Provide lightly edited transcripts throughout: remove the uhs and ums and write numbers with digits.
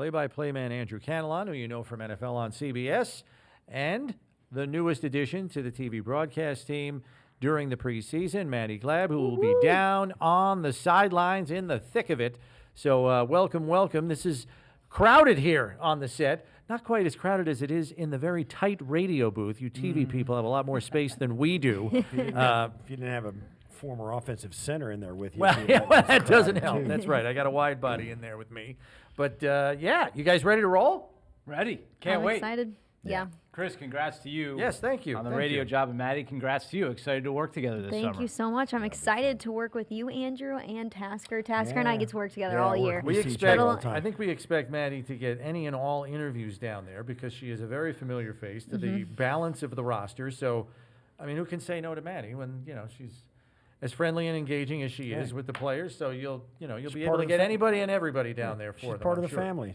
play-by-play man Andrew Catalon, who you know from NFL on CBS, and the newest addition to the TV broadcast team during the preseason, Maddy Glab, who will be down on the sidelines in the thick of it. So welcome, welcome. This is crowded here on the set. Not quite as crowded as it is in the very tight radio booth. You TV people have a lot more space than we do. If you didn't have a former offensive center in there with you. Well, that doesn't help. That's right. I got a wide body in there with me. But, yeah, you guys ready to roll? Ready. Can't wait. Excited. Yeah. Chris, congrats to you. Yes, thank you. On the radio job, and Maddie, congrats to you. Excited to work together this summer. Thank you so much. I'm excited to work with you, Andrew, and Tasker. Tasker and I get to work together all year. We expect, I think we expect Maddie to get any and all interviews down there because she is a very familiar face to the balance of the roster. So, I mean, who can say no to Maddie when, you know, she's as friendly and engaging as she is with the players? So you'll be able to get anybody and everybody down there for them. She's part of the family.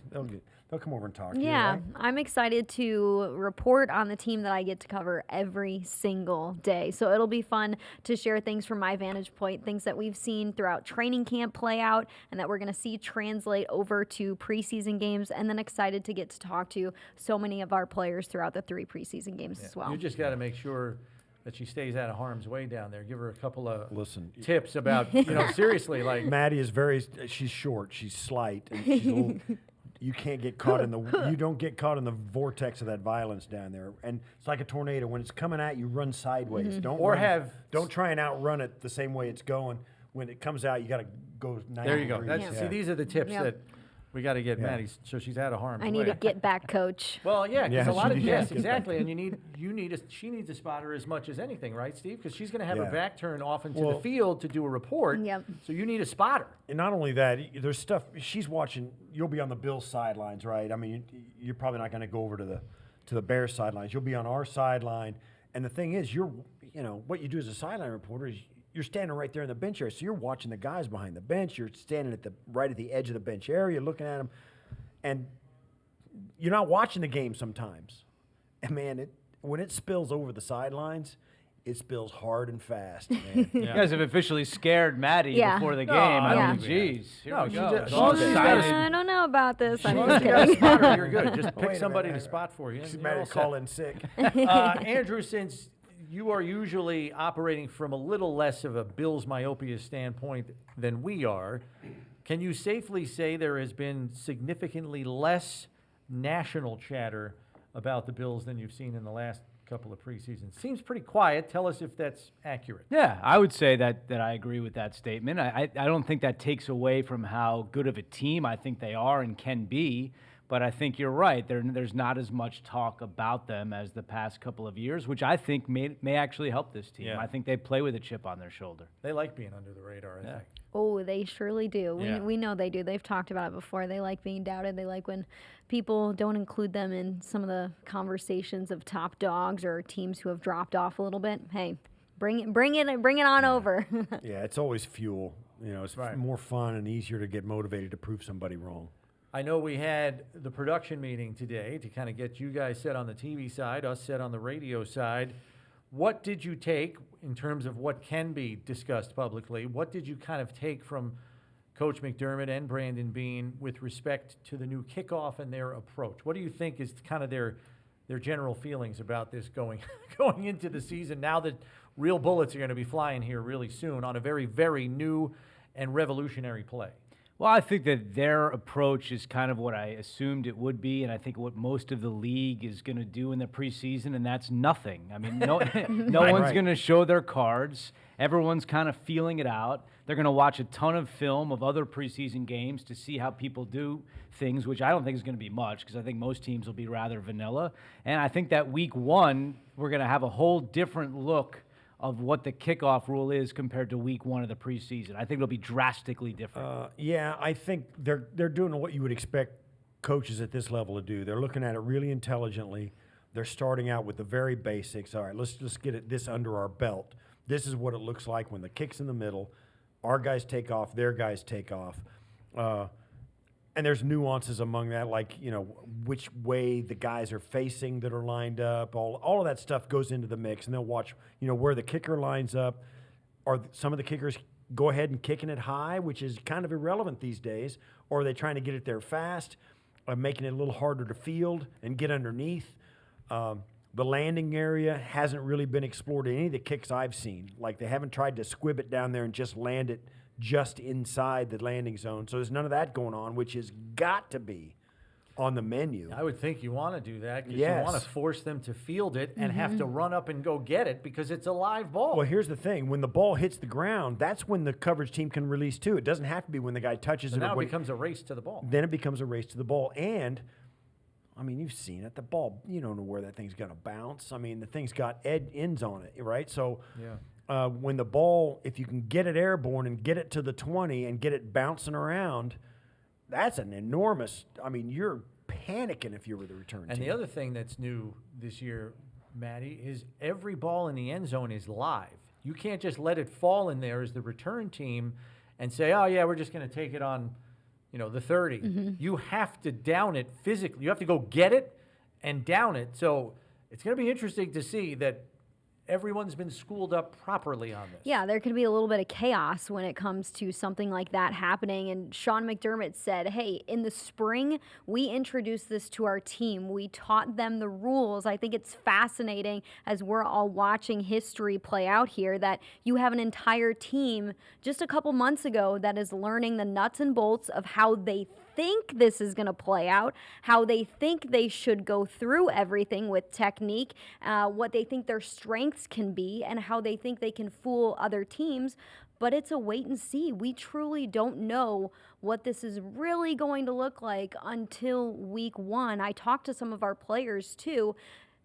They'll come over and talk to you, Yeah, right? I'm excited to report on the team that I get to cover every single day. So it'll be fun to share things from my vantage point, things that we've seen throughout training camp play out and that we're going to see translate over to preseason games, and then excited to get to talk to so many of our players throughout the 3 preseason games as well. You just got to make sure that she stays out of harm's way down there. Give her a couple of tips about, seriously, like. Maddie is she's short, she's slight, and she's a little, you can't get caught you don't get caught in the vortex of that violence down there. And it's like a tornado. When it's coming at you, run sideways. Don't try and outrun it the same way it's going. When it comes out, you got to go 90 There you go. degrees. See, these are the tips that we got to get Maddie, so she's out of harm's way. I need a get back coach. Well, yeah, because a lot of exactly, and she needs a spotter as much as anything, right, Steve? Because she's going to have her back turned off into the field to do a report. Yep. So you need a spotter. And not only that, there's stuff she's watching. You'll be on the Bills sidelines, right? I mean, you're probably not going to go over to the Bears sidelines. You'll be on our sideline, and the thing is, what you do as a sideline reporter is you're standing right there in the bench area, so you're watching the guys behind the bench. You're standing right at the edge of the bench area, looking at them, and you're not watching the game sometimes. And man, when it spills over the sidelines, it spills hard and fast. Man. You guys have officially scared Maddie before the game. I mean, geez, here we go. I don't know about this. I'm just got a kidding. spotter, you're good. Just pick somebody to spot for you. She's Maddie call in sick. Andrew, since you are usually operating from a little less of a Bills myopia standpoint than we are, can you safely say there has been significantly less national chatter about the Bills than you've seen in the last couple of preseasons? Seems pretty quiet. Tell us if that's accurate. Yeah, I would say that I agree with that statement. I don't think that takes away from how good of a team I think they are and can be. But I think you're right. There's not as much talk about them as the past couple of years, which I think may actually help this team. Yeah. I think they play with a chip on their shoulder. They like being under the radar, I think. Oh, they surely do. Yeah. We know they do. They've talked about it before. They like being doubted. They like when people don't include them in some of the conversations of top dogs or teams who have dropped off a little bit. Hey, bring it on over. Yeah, it's always fuel. It's more fun and easier to get motivated to prove somebody wrong. I know we had the production meeting today to kind of get you guys set on the TV side, us set on the radio side. What did you take in terms of what can be discussed publicly? What did you kind of take from Coach McDermott and Brandon Beane with respect to the new kickoff and their approach? What do you think is kind of their general feelings about this going into the season now that real bullets are going to be flying here really soon on a very, very new and revolutionary play? Well, I think that their approach is kind of what I assumed it would be, and I think what most of the league is going to do in the preseason, and that's nothing. I mean, no one's going to show their cards. Everyone's kind of feeling it out. They're going to watch a ton of film of other preseason games to see how people do things, which I don't think is going to be much because I think most teams will be rather vanilla. And I think that week 1, we're going to have a whole different look of what the kickoff rule is compared to week 1 of the preseason. I think it'll be drastically different. Yeah, I think they're doing what you would expect coaches at this level to do. They're looking at it really intelligently. They're starting out with the very basics. All right, let's just get this under our belt. This is what it looks like when the kick's in the middle. Our guys take off, their guys take off. And there's nuances among that, like, which way the guys are facing that are lined up. All of that stuff goes into the mix, and they'll watch, where the kicker lines up. Are some of the kickers go ahead and kicking it high, which is kind of irrelevant these days, or are they trying to get it there fast? making it a little harder to field and get underneath. The landing area hasn't really been explored in any of the kicks I've seen. Like, they haven't tried to squib it down there and just land it just inside the landing zone. So there's none of that going on, which has got to be on the menu. I would think you want to do that because Yes. you want to force them to field it and have to run up and go get it because it's a live ball. Well, here's the thing. When the ball hits the ground, that's when the coverage team can release too. It doesn't have to be when the guy touches So it. now or it when, becomes a race to the ball. then it becomes a race to the ball. And, I mean, you've seen it. The ball, you don't know where that thing's going to bounce. I mean, the thing's got ends on it, right? So when the ball, if you can get it airborne and get it to the 20 and get it bouncing around, that's an enormous, I mean, you're panicking if you were the return And team. the other thing that's new this year, Maddie, is every ball in the end zone is live. You can't just let it fall in there as the return team and say, oh, yeah, we're just going to take it on, the 30. You have to down it physically. You have to go get it and down it. So it's going to be interesting to see that everyone's been schooled up properly on this. Yeah, there could be a little bit of chaos when it comes to something like that happening. And Sean McDermott said, hey, in the spring, we introduced this to our team. We taught them the rules. I think it's fascinating as we're all watching history play out here that you have an entire team just a couple months ago that is learning the nuts and bolts of how they think this is going to play out, how they think they should go through everything with technique, what they think their strengths can be, and how they think they can fool other teams. But it's a wait and see. We truly don't know what this is really going to look like until week 1. I talked to some of our players too,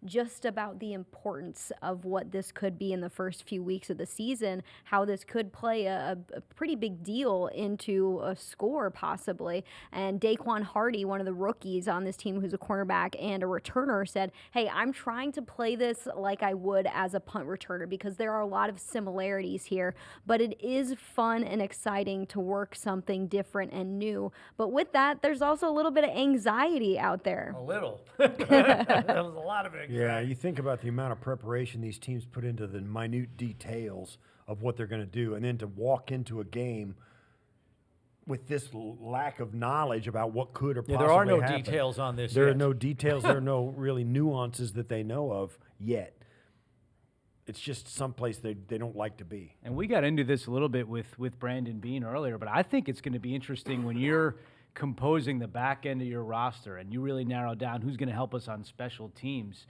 just about the importance of what this could be in the first few weeks of the season, how this could play a pretty big deal into a score possibly. And Daquan Hardy, one of the rookies on this team who's a cornerback and a returner, said, hey, I'm trying to play this like I would as a punt returner because there are a lot of similarities here, but it is fun and exciting to work something different and new. But with that, there's also a little bit of anxiety out there. A little. That was a lot of anxiety. Yeah, you think about the amount of preparation these teams put into the minute details of what they're going to do, and then to walk into a game with this lack of knowledge about what could or possibly There are no happen. details on this There yet. are no details. There are no really nuances that they know of yet. It's just someplace they don't like to be. And we got into this a little bit with Brandon Bean earlier, but I think it's going to be interesting when you're composing the back end of your roster and you really narrow down who's going to help us on special teams.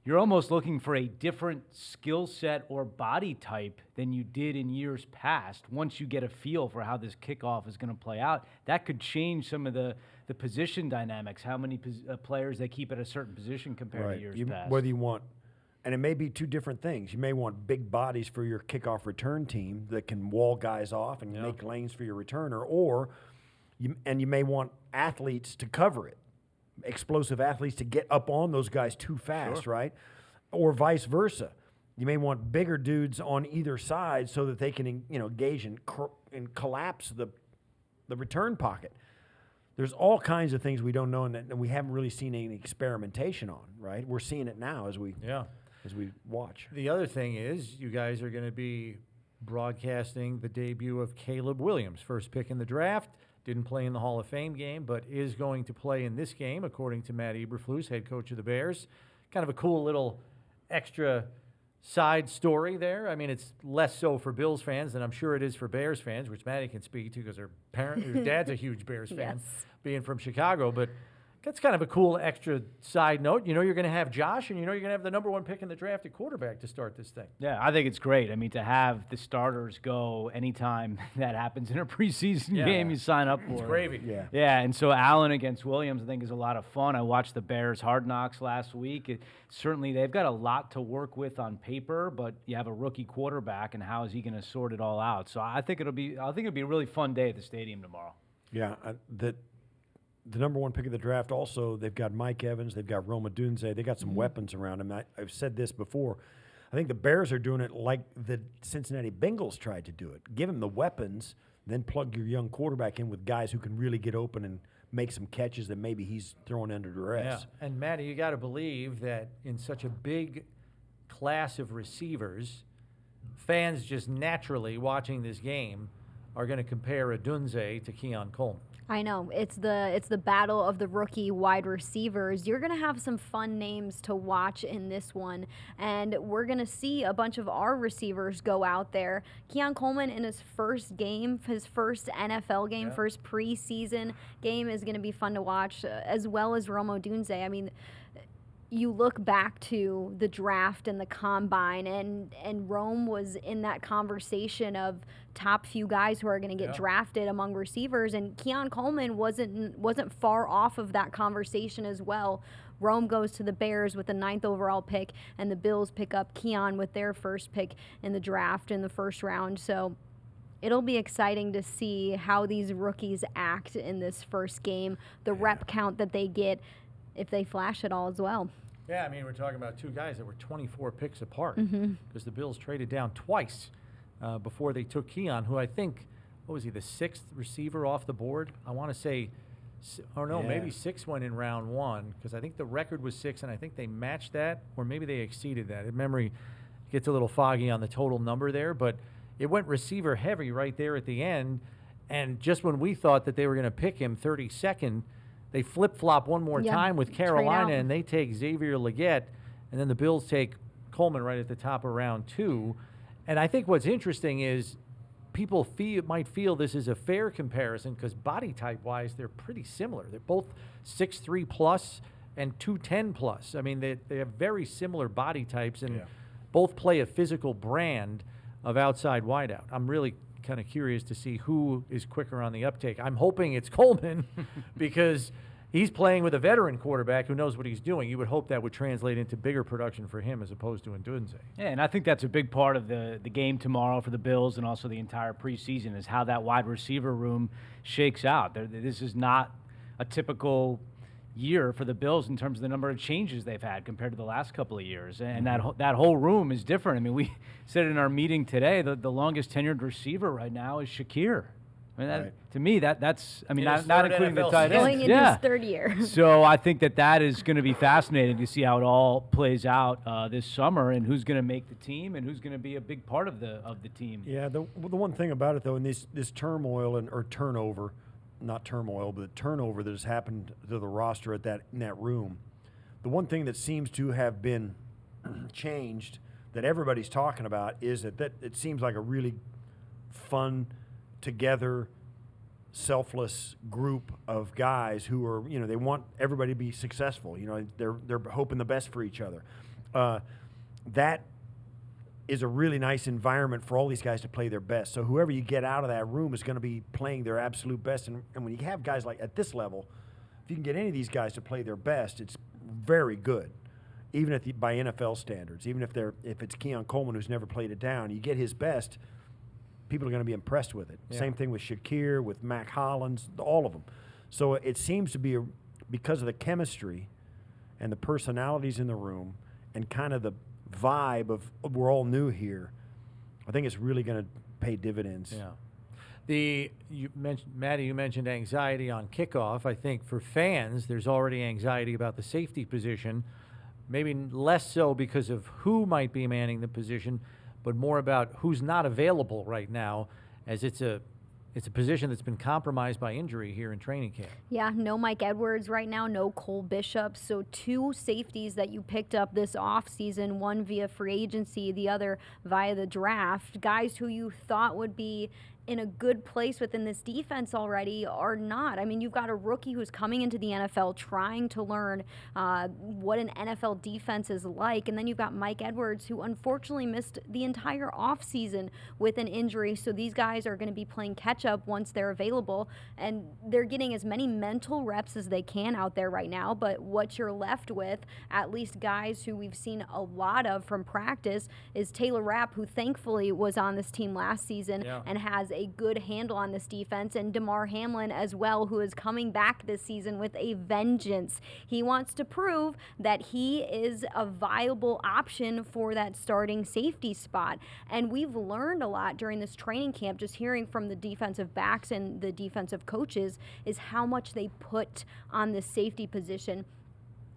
You're almost looking for a different skill set or body type than you did in years past. Once you get a feel for how this kickoff is going to play out, that could change some of the position dynamics, how many players they keep at a certain position compared to years past. Whether you want, and it may be two different things. You may want big bodies for your kickoff return team that can wall guys off and make lanes for your returner, or you may want athletes to cover it. Explosive athletes to get up on those guys too fast, right? Or vice versa. You may want bigger dudes on either side so that they can, engage and collapse the return pocket. There's all kinds of things we don't know and that we haven't really seen any experimentation on, right? We're seeing it now as we watch. The other thing is you guys are going to be broadcasting the debut of Caleb Williams, first pick in the draft. Didn't play in the Hall of Fame game, but is going to play in this game, according to Matt Eberflus, head coach of the Bears. Kind of a cool little extra side story there. I mean, it's less so for Bills fans than I'm sure it is for Bears fans, which Maddie can speak to because her dad's a huge Bears fan, being from Chicago. But that's kind of a cool extra side note. You're going to have Josh, and you're going to have the number 1 pick in the draft at quarterback to start this thing. Yeah, I think it's great. I mean, to have the starters go anytime that happens in a preseason game, you sign up for It's it. gravy. Yeah, and so Allen against Williams, I think, is a lot of fun. I watched the Bears Hard Knocks last week. Certainly, they've got a lot to work with on paper, but you have a rookie quarterback, and how is he going to sort it all out? So I think it'll be a really fun day at the stadium tomorrow. Yeah, the number 1 pick of the draft also, they've got Mike Evans, they've got Roma Dunze, they got some weapons around him. I've said this before. I think the Bears are doing it like the Cincinnati Bengals tried to do it. Give him the weapons, then plug your young quarterback in with guys who can really get open and make some catches that maybe he's throwing under duress. Yeah, and Matty, you got to believe that in such a big class of receivers, fans just naturally watching this game are going to compare Adunze to Keon Coleman. I know it's the battle of the rookie wide receivers. You're gonna have some fun names to watch in this one, and we're gonna see a bunch of our receivers go out there. Keon Coleman in his first game, his first NFL game, Yeah. first preseason game is gonna be fun to watch, as well as Rome Odunze. I mean, you look back to the draft and the combine, and Rome was in that conversation of top few guys who are going to get Yeah. drafted among receivers, and Keon Coleman wasn't far off of that conversation as well. Rome goes to the Bears with the 9th overall pick, and the Bills pick up Keon with their first pick in the draft in the first round. So it'll be exciting to see how these rookies act in this first game, the rep count that they get, if they flash at all as well. Yeah, I mean, we're talking about two guys that were 24 picks apart Mm-hmm. because the Bills traded down twice before they took Keon, who I think, what was he, the 6th receiver off the board? I want to say, maybe Yeah. 6 went in round 1 because I think the record was 6, and I think they matched that, or maybe they exceeded that. Memory gets a little foggy on the total number there, but it went receiver heavy right there at the end, and just when we thought that they were going to pick him 32nd, they flip-flop one more Yeah, time with trade Carolina, out. and they take Xavier Legette, and then the Bills take Coleman right at the top of round 2. And I think what's interesting is people might feel this is a fair comparison because body type-wise, they're pretty similar. They're both 6'3 plus and 210 plus. I mean, they have very similar body types and Yeah. both play a physical brand of outside wideout. I'm really kind of curious to see who is quicker on the uptake. I'm hoping it's Coleman because he's playing with a veteran quarterback who knows what he's doing. You would hope that would translate into bigger production for him as opposed to Ndunze. Yeah, and I think that's a big part of the game tomorrow for the Bills and also the entire preseason is how that wide receiver room shakes out. This is not a typical year for the Bills in terms of the number of changes they've had compared to the last couple of years. And that whole room is different. I mean, we said in our meeting today, the longest tenured receiver right now is Shakir. I mean, Right. to me, that's I mean, In his not third including the NFL tight season. ends. Going into Yeah. his third year. So I think that is going to be fascinating to see how it all plays out this summer and who's going to make the team and who's going to be a big part of the team. Yeah, the one thing about it though, in this turmoil or turnover, not turmoil, but the turnover that has happened to the roster in that room, the one thing that seems to have been changed that everybody's talking about is that it seems like a really fun, together, selfless group of guys who are, they want everybody to be successful. They're hoping the best for each other. That is a really nice environment for all these guys to play their best. So whoever you get out of that room is going to be playing their absolute best. And when you have guys like at this level, if you can get any of these guys to play their best, it's very good. Even by NFL standards, even if it's Keon Coleman who's never played it down, you get his best, people are going to be impressed with it. Yeah. Same thing with Shakir, with Mac Hollins, all of them. So it seems to be because of the chemistry and the personalities in the room and kind of the vibe of we're all new here, I think it's really going to pay dividends. Yeah. Maddie, you mentioned anxiety on kickoff. I think for fans, there's already anxiety about the safety position, maybe less so because of who might be manning the position, but more about who's not available right now, as it's a position that's been compromised by injury here in training camp. Yeah, no Mike Edwards right now, no Cole Bishop. So 2 safeties that you picked up this offseason, one via free agency, the other via the draft. Guys who you thought would be in a good place within this defense already are not. I mean, you've got a rookie who's coming into the NFL trying to learn what an NFL defense is like. And then you've got Mike Edwards, who unfortunately missed the entire offseason with an injury. So these guys are going to be playing catch up once they're available. And they're getting as many mental reps as they can out there right now. But what you're left with, at least guys who we've seen a lot of from practice, is Taylor Rapp, who thankfully was on this team last season and has a good handle on this defense, and DeMar Hamlin as well, who is coming back this season with a vengeance. He wants to prove that he is a viable option for that starting safety spot. And we've learned a lot during this training camp, just hearing from the defensive backs and the defensive coaches, is how much they put on the safety position.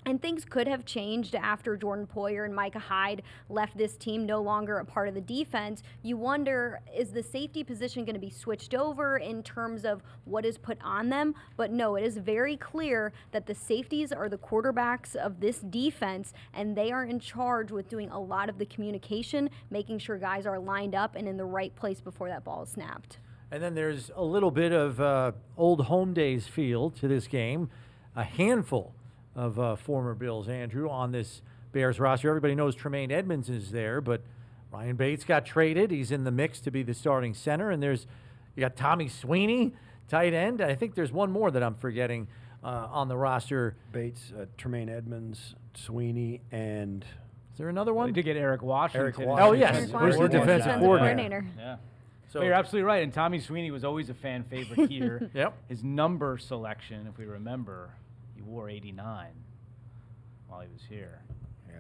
And things could have changed after Jordan Poyer and Micah Hyde left this team, no longer a part of the defense. You wonder, is the safety position going to be switched over in terms of what is put on them? But no, it is very clear that the safeties are the quarterbacks of this defense, and they are in charge with doing a lot of the communication, making sure guys are lined up and in the right place before that ball is snapped. And then there's a little bit of old home days feel to this game. A handful of former Bills, Andrew, on this Bears roster. Everybody knows Tremaine Edmonds is there, but Ryan Bates got traded. He's in the mix to be the starting center. And you got Tommy Sweeney, tight end. I think there's one more that I'm forgetting on the roster. Bates, Tremaine Edmonds, Sweeney, and Is there another one? We did get Eric Washington. Oh, yes. Eric Who's the Washington, defensive coordinator? Yeah. So Well, you're absolutely right. And Tommy Sweeney was always a fan favorite here. Yep. His number selection, if we remember, he wore 89 while he was here. yeah,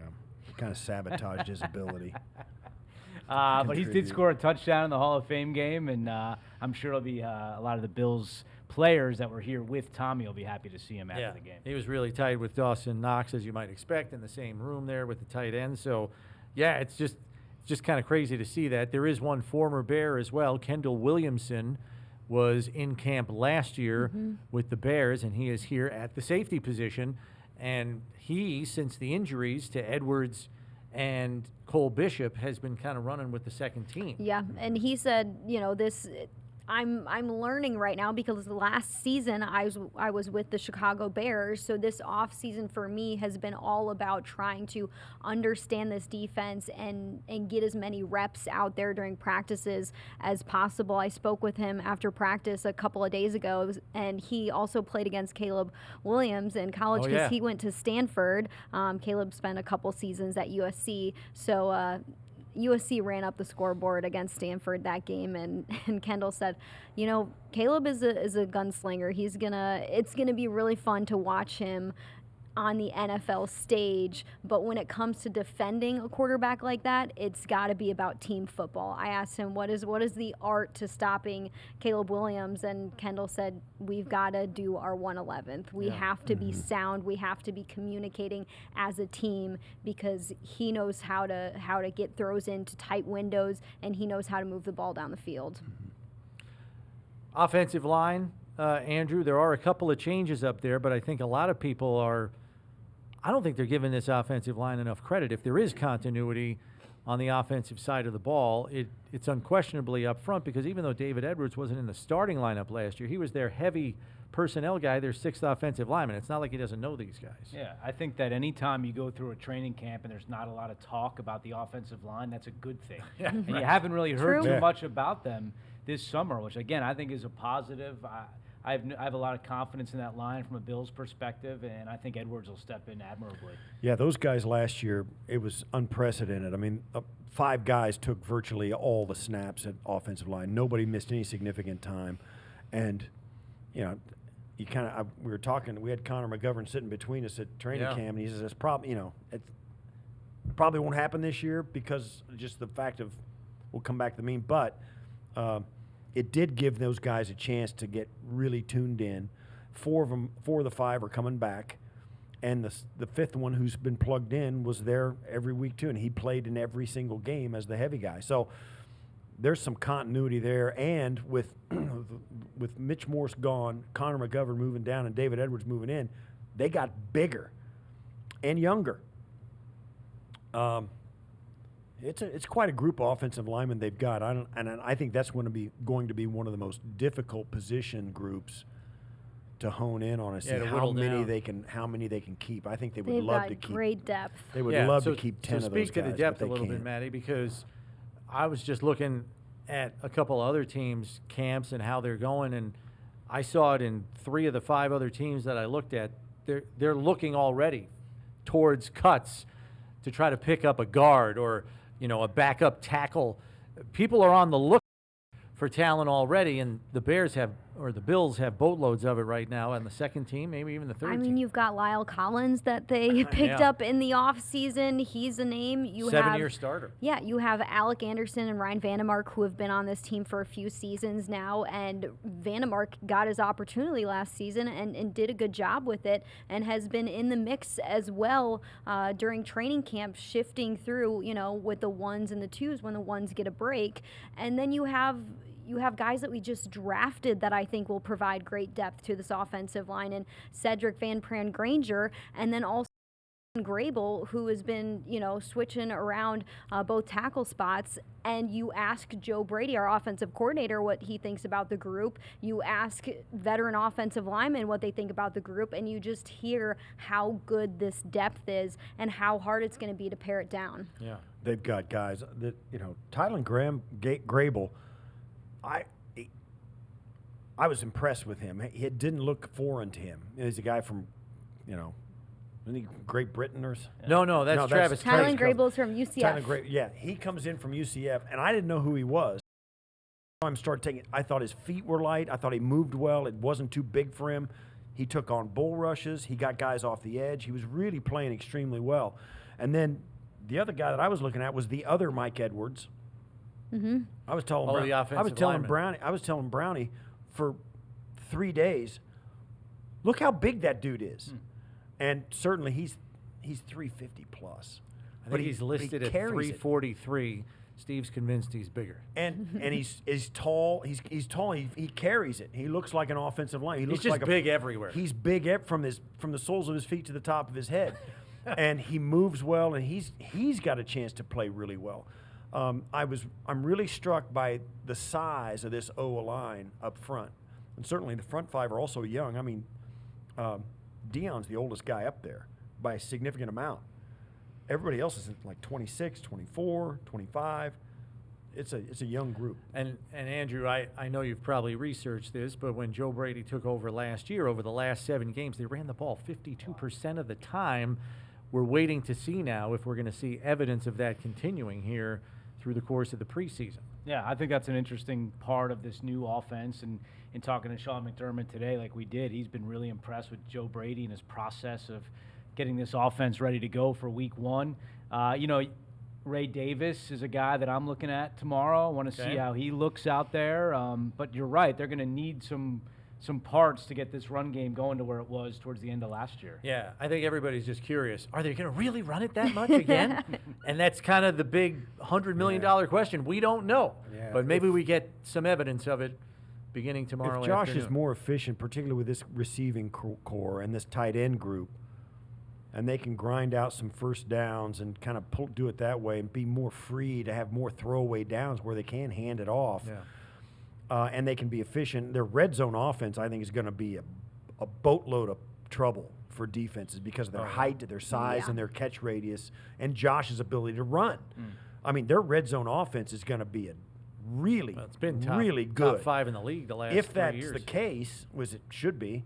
kind of sabotaged his ability. But he did Contribute. score a touchdown in the Hall of Fame game, and I'm sure it'll be a lot of the Bills players that were here with Tommy will be happy to see him after the game. He was really tight with Dawson Knox, as you might expect, in the same room there with the tight end. So, yeah, it's just kind of crazy to see that. There is one former Bear as well. Kendall Williamson was in camp last year with the Bears, and he is here at the safety position. And he, since the injuries to Edwards and Cole Bishop, has been kind of running with the second team. Yeah, and he said, I'm learning right now because last season I was with the Chicago Bears, so this off season for me has been all about trying to understand this defense and get as many reps out there during practices as possible. I spoke with him after practice a couple of days ago, and he also played against Caleb Williams in college because he went to Stanford. Caleb spent a couple seasons at USC, so USC ran up the scoreboard against Stanford that game, and Kendall said, Caleb is a gunslinger. It's gonna be really fun to watch him on the NFL stage, but when it comes to defending a quarterback like that, it's got to be about team football. I asked him, what is the art to stopping Caleb Williams, and Kendall said, we've got to do our 111th. We have to be sound. We have to be communicating as a team because he knows how to get throws into tight windows, and he knows how to move the ball down the field. Offensive line, Andrew, there are a couple of changes up there, but I think a lot of people I don't think they're giving this offensive line enough credit. If there is continuity on the offensive side of the ball, it's unquestionably up front because even though David Edwards wasn't in the starting lineup last year, he was their heavy personnel guy, their sixth offensive lineman. It's not like he doesn't know these guys. Yeah, I think that anytime you go through a training camp and there's not a lot of talk about the offensive line, that's a good thing. And you haven't really heard True. too much about them this summer, which, again, I think is a positive. I have a lot of confidence in that line from a Bills perspective, and I think Edwards will step in admirably. Yeah, those guys last year, it was unprecedented. I mean, 5 guys took virtually all the snaps at offensive line. Nobody missed any significant time. And, we were talking, we had Connor McGovern sitting between us at training camp, and he says, it's probably, it probably won't happen this year because just the fact of we'll come back to the mean. But it did give those guys a chance to get really tuned in. 4 of the 5 are coming back, and the 5th one who's been plugged in was there every week too, and he played in every single game as the heavy guy. So there's some continuity there, and with Mitch Morse gone, Connor McGovern moving down, and David Edwards moving in, they got bigger and younger. It's quite a group of offensive linemen they've got. I think that's going to be one of the most difficult position groups to hone in on and see how many they can keep. I think they would love to keep great depth. They would love to keep 10 so of those guys. speak to the depth but a they little bit, can't. Maddie, because I was just looking at a couple other teams' camps and how they're going, and I saw it in 3 of the 5 other teams that I looked at. They're looking already towards cuts to try to pick up a guard or a backup tackle. People are on the look for talent already, and the Bears have or the Bills have boatloads of it right now on the second team, maybe even the third I team. mean, you've got Lyle Collins that they picked Yeah. up in the offseason. He's a name. You Seven-year have starter. Yeah, you have Alec Anderson and Ryan Vandemark, who have been on this team for a few seasons now, and Vandemark got his opportunity last season and did a good job with it, and has been in the mix as well during training camp, shifting through, with the ones and the twos when the ones get a break. And then you have guys that we just drafted that I think will provide great depth to this offensive line, and Cedric Van Pran Granger, and then also Grable, who has been, switching around both tackle spots. And you ask Joe Brady, our offensive coordinator, what he thinks about the group. You ask veteran offensive linemen what they think about the group, and you just hear how good this depth is and how hard it's going to be to pare it down. Yeah. They've got guys that, Tylen Grable, I was impressed with him. It didn't look foreign to him. He's a guy from, isn't he Great Britain or something? No, that's Travis Tylen Trace. Grable's from UCF. Yeah, he comes in from UCF, and I didn't know who he was. I thought his feet were light. I thought he moved well. It wasn't too big for him. He took on bull rushes. He got guys off the edge. He was really playing extremely well. And then the other guy that I was looking at was the other Mike Edwards. Mm-hmm. I was telling the offensive lineman. I was telling Brownie for 3 days, look how big that dude is. And certainly he's 350 plus. I think he's listed at carries it. 343. Steve's convinced he's bigger. And he's tall. He's tall. He carries it. He looks like an offensive line. He looks He's just like big everywhere. He's big from the soles of his feet to the top of his head, and he moves well. And he's got a chance to play really well. I'm really struck by the size of this O line up front, and certainly the front five are also young. I mean, Dion's the oldest guy up there by a significant amount. Everybody else is like 26, 24, 25. It's a young group. And Andrew, I know you've probably researched this, but when Joe Brady took over last year, over the last 7 games, they ran the ball 52% of the time. We're waiting to see now if we're going to see evidence of that continuing here through the course of the preseason. Yeah, I think that's an interesting part of this new offense. And in talking to Sean McDermott today, like we did, he's been really impressed with Joe Brady and his process of getting this offense ready to go for week 1. Ray Davis is a guy that I'm looking at tomorrow. I want to see how he looks out there. But you're right, they're going to need some parts to get this run game going to where it was towards the end of last year. Yeah, I think everybody's just curious. Are they going to really run it that much again? And that's kind of the big $100 million question. We don't know. Yeah. But maybe we get some evidence of it beginning tomorrow If Josh afternoon. is more efficient, particularly with this receiving core and this tight end group, and they can grind out some first downs and kind of do it that way and be more free to have more throwaway downs where they can hand it off. Yeah. And they can be efficient. Their red zone offense, I think, is going to be a boatload of trouble for defenses because of their height, their size, and their catch radius, and Josh's ability to run. I mean, their red zone offense is going to be a really, Well, it's been really good. top 5 in the league the last If 3 that's years. the case, which it should be,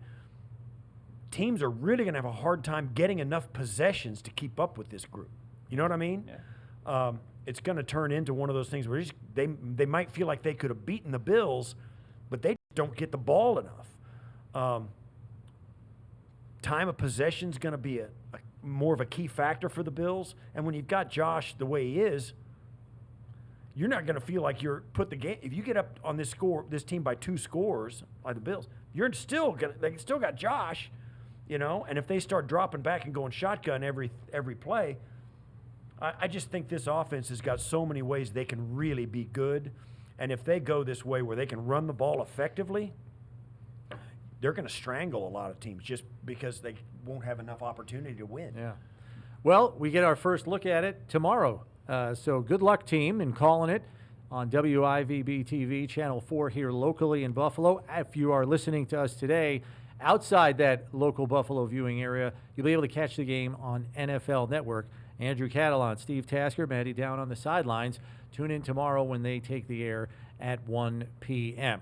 teams are really going to have a hard time getting enough possessions to keep up with this group. You know what I mean? Yeah. It's going to turn into one of those things where they might feel like they could have beaten the Bills, but they don't get the ball enough. Time of possession is going to be a more of a key factor for the Bills. And when you've got Josh the way he is, you're not going to feel like you're put the game. If you get up on this team by 2 scores, like the Bills, they still got Josh, And if they start dropping back and going shotgun every play, I just think this offense has got so many ways they can really be good. And if they go this way where they can run the ball effectively, they're going to strangle a lot of teams just because they won't have enough opportunity to win. Yeah. Well, we get our first look at it tomorrow. So good luck, team, in calling it on WIVB TV, Channel 4 here locally in Buffalo. If you are listening to us today outside that local Buffalo viewing area, you'll be able to catch the game on NFL Network. Andrew Catalon, Steve Tasker, Maddy down on the sidelines. Tune in tomorrow when they take the air at 1 p.m.